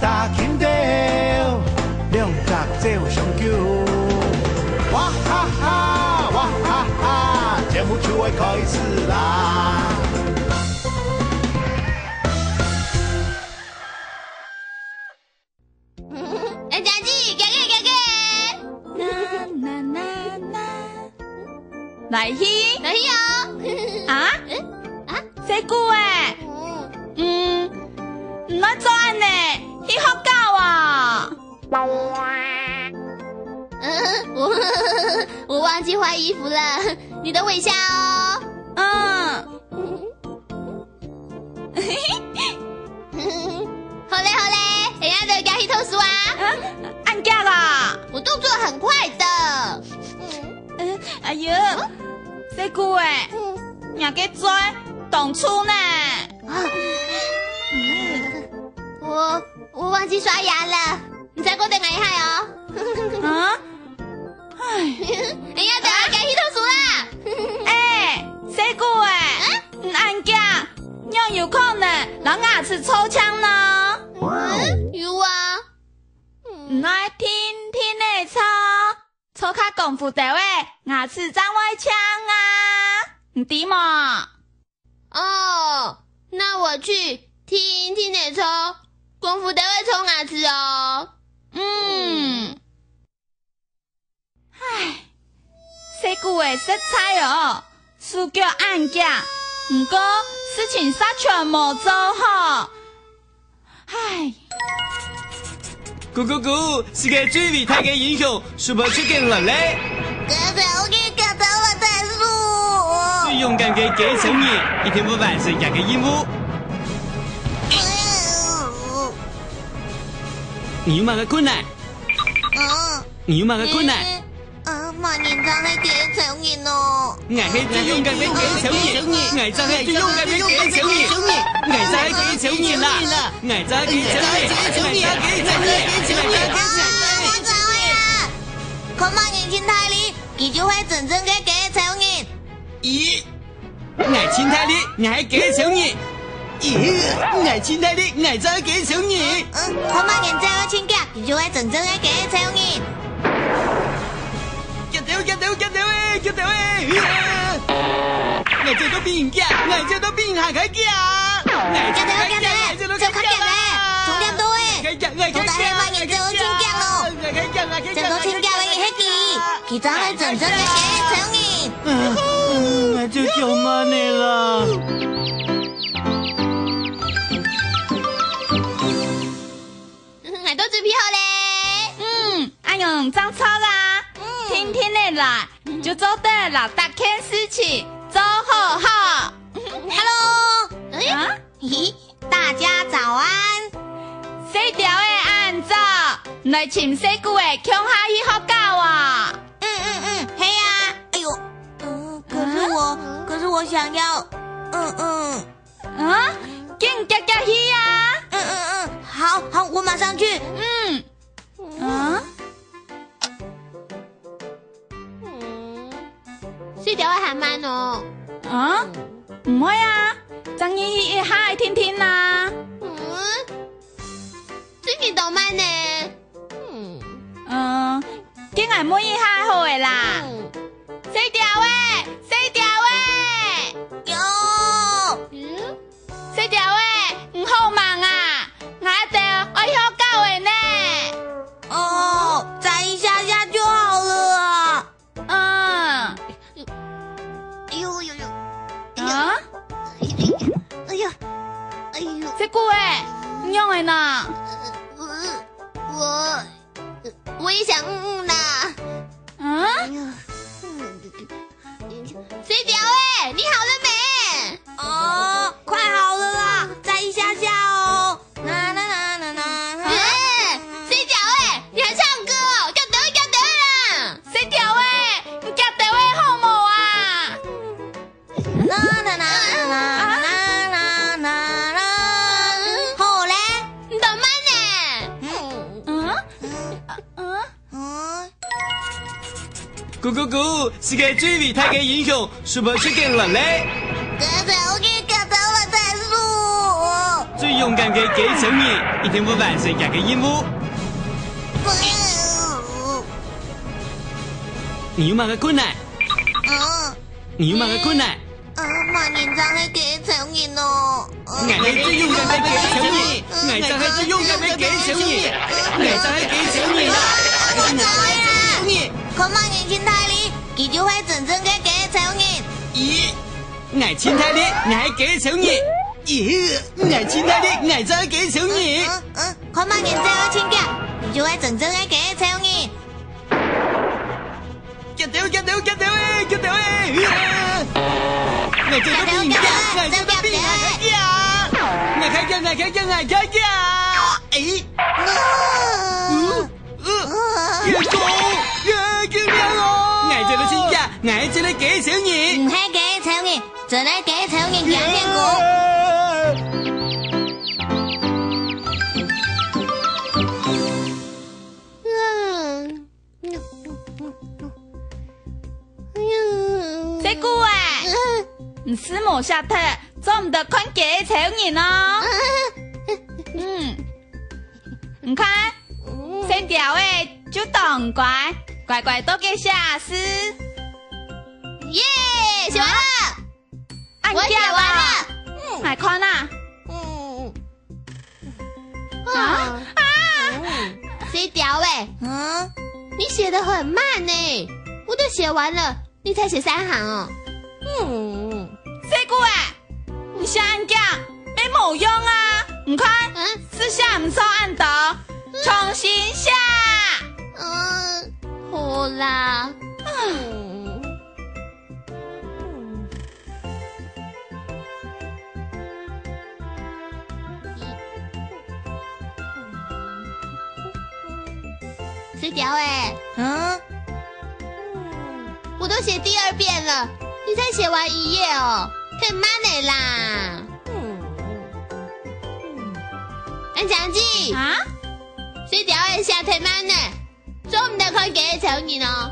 大轻着，两角做上球。哇哈哈，哇哈哈，节目就要开始啦！家姐，哥哥，来去，来去哦！啊？谁句诶？唔要做安尼，去学教啊！我忘记换衣服了，你等我一下哦。好嘞，人家的家去偷书啊！按架啦！我动作很快的。哎呦，谁句诶？人家做动粗呢？我忘记刷牙了，你再给我等我一下哦。啊？哎，人家等下家去偷书啦！哎，谁句诶？按架，样有可能让牙齿抽枪呢？有啊。唔爱天天的抽卡功夫在位，牙齿长歪枪啊！唔知嘛？哦，那我去天天的抽功夫在位抽牙齿哦。唉，谁句的色彩哦，输叫按架，不过事情煞全无做好。唉。咕，是个最厉害的英雄，是不是更人嘞？我给搞到了袋鼠。最勇敢的给成你，一天不完成两个任务。你有嘛个困难？你有嘛个困难？万年长的给成你哦。我是最勇敢的给成你，我真係最勇敢的給成你，我真係給成你啦，我真係給成你，我知呀，看萬年青態裡，佢就會真正嘅給成你。咦，我青態裡，我係給成你。咦，我青態裡，我真係給成你。看萬年這個青架，佢就會真正嘅給成你。夾到我這都變價，我這都變下佢價，就卡夾咧，重點到誒，到底係萬年這個青架咯，這個青架嘅係佢真係真正嘅給成你。我就求媽你啦。我都準備好咧。哎呦，長草啦，天天的來。就做對了，大件事情做好好。Hello，大家早安。細條的按照來請細句的強下去學教啊。嘿呀，哎呦，可是我想要，跟夾夾去呀。好，我馬上去。細條會喊慢哦。唔會啊，張姨姨一下聽聽啦。自己都慢呢。跟俺妹一下好嘅啦。細條喂，有。細條喂，唔好忙啊，我一定愛學教嘅呢。再一下下就好了。這句誒，用嘅呢？我也想啦。細條誒，你好了沒？快好了啦，再一下下哦。細條誒，你還唱歌哦？叫得啦。細條誒，你夾得位好冇啊？好嘞，你都慢呢。咕，是個最厲害的英雄，是不是更人嘞？我給搞到了袋鼠。最勇敢的给小人，一定会完成这个任务。你有乜嘅困難？你有乜嘅困難？萬年就係幾長年咯。我係最勇敢嘅幾長年，我就係最勇敢嘅幾長年，我就係幾長年啦。佢萬年前太你，佢就係真正嘅幾長年。咦？我前太你，我係幾長年？咦？我前太你，我就係幾長年？佢萬年最後親家，佢就係真正嘅幾長年。夾到誒！我做到邊㗎？我做到邊啊？我開㗎！誒！月光，救命啊！我做到親家，我做到幾小年？唔係幾長年，真係幾長年強烈過。司母下特做唔得看幾長年哦。你看，先條誒就當乖，乖乖都給下詩。耶，寫完了，我寫完了。來看啊。誰條誒？你寫得很慢呢，我都寫完了，你才寫3行哦。這個你下按鍵沒冇用啊！你看，四下唔錯按到，重新下。好啦。誰條誒？我都寫第2遍了。你才寫完1頁哦，太慢了啦。安祥記啊，誰條誒寫太慢呢？做唔得看幾長年哦。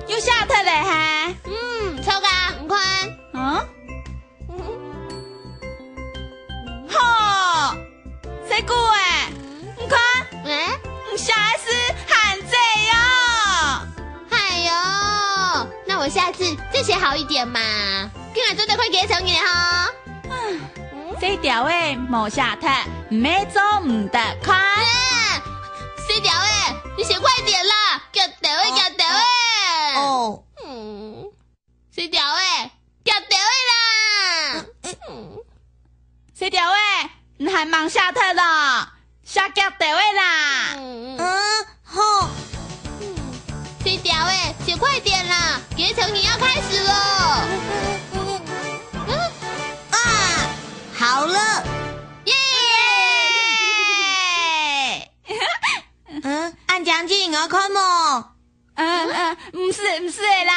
又下特嘞哈。錯噶，唔看。好，誰個誒？你看，你下一次喊這樣。哎呦，那我下次再寫好一點嘛。今日做得快幾長年哈。這條誒冇下特，沒做唔得看。這條誒，你寫快點啦，夾條誒。哦。這條誒，夾條誒啦。這條誒，你還忙下特了，下夾條誒啦。好。這條誒，寫快點啦，幾長年要開始了。好了，耶！安祥記我看冇？唔是啦。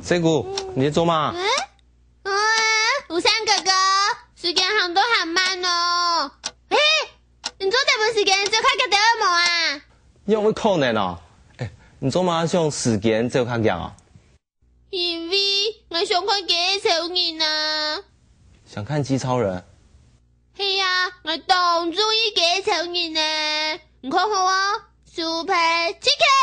這個你在做嗎？吳山哥哥，時間行都很慢哦。你做這部時間就開個第2幕啊？有冇可能啊？你做乜想時間就較強啊？因為我想看幾長年啊。想看機超人？係啊，我當中意幾長年呢？你看好啊 ，Super Chicken。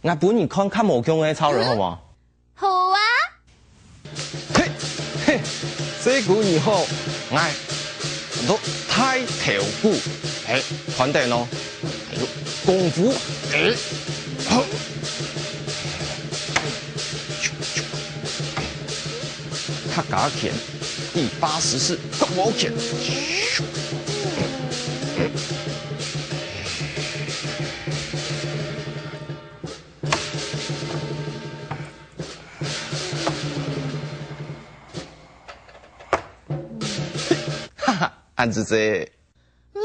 我本你看冇強嘅超人好嗎？好啊。這個以後我都太跳舞，團隊咯，還有功夫，好。客家拳第84國寶拳。安子这。你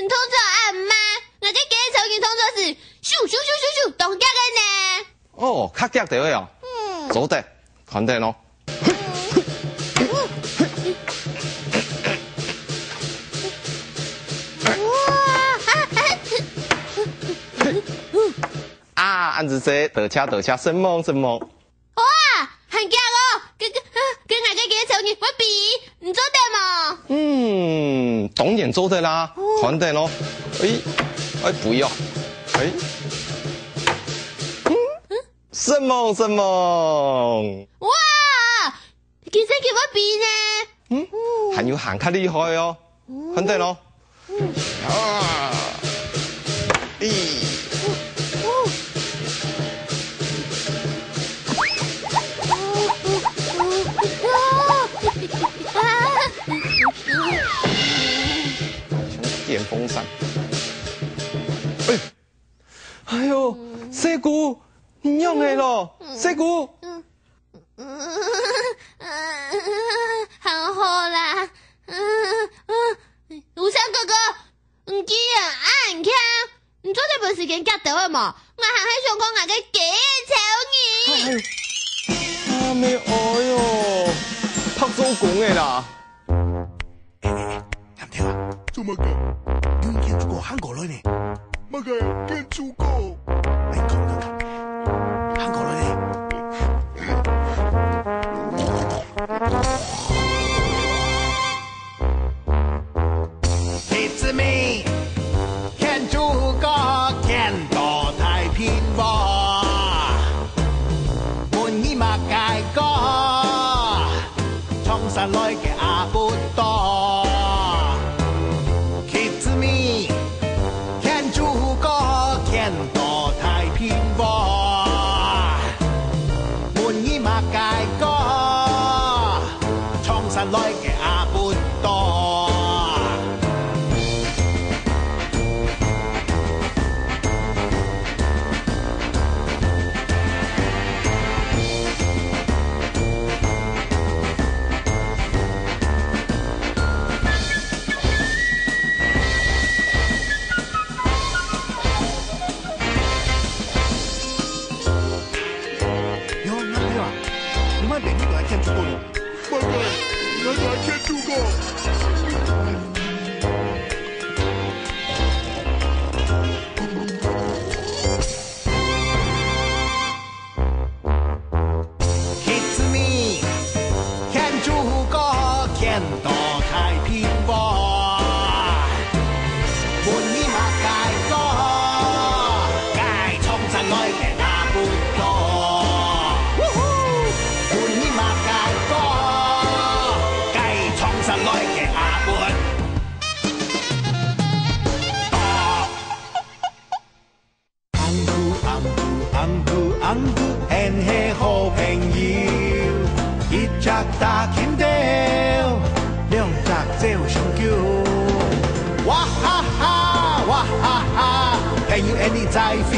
通知俺妈，我嘅记仇人通知是咻，动脚嘅呢。哦，较脚到哦。走得，肯定咯。啊，安子这得车，什么？哇，很惊哦，跟俺嘅记仇人我比，唔做得嘛？当然做得啦，肯定咯。不要，什么？哇，其实叫我比呢？还要行较厉害哦，肯定咯。电风扇。哎呦，小姑，你用的咯，小姑。很好啦。吴山哥哥，唔记啊，暗枪，你做这部时间夹到的嘛？我还喺想讲俺嘅记仇人。没哟，拍手讲的啦。蓝天啊，做乜嘅？你見住個韓國女呢？乜嘅？見住個？你講，韓國女呢？It's me， 見住個見到太平和，滿意嘛介個，衝上來嘅阿不多。來嘅阿半多，有男朋友啊？你媽俾呢個係聽住歌咯？我還聽住過。It's me， 聽住歌，見到太平和，滿意嘛介歌，介衝上來嘅那半多。安固很係好朋友，一隻大拳頭，兩隻手上叫，哇哈哈，朋友 and 你在飛。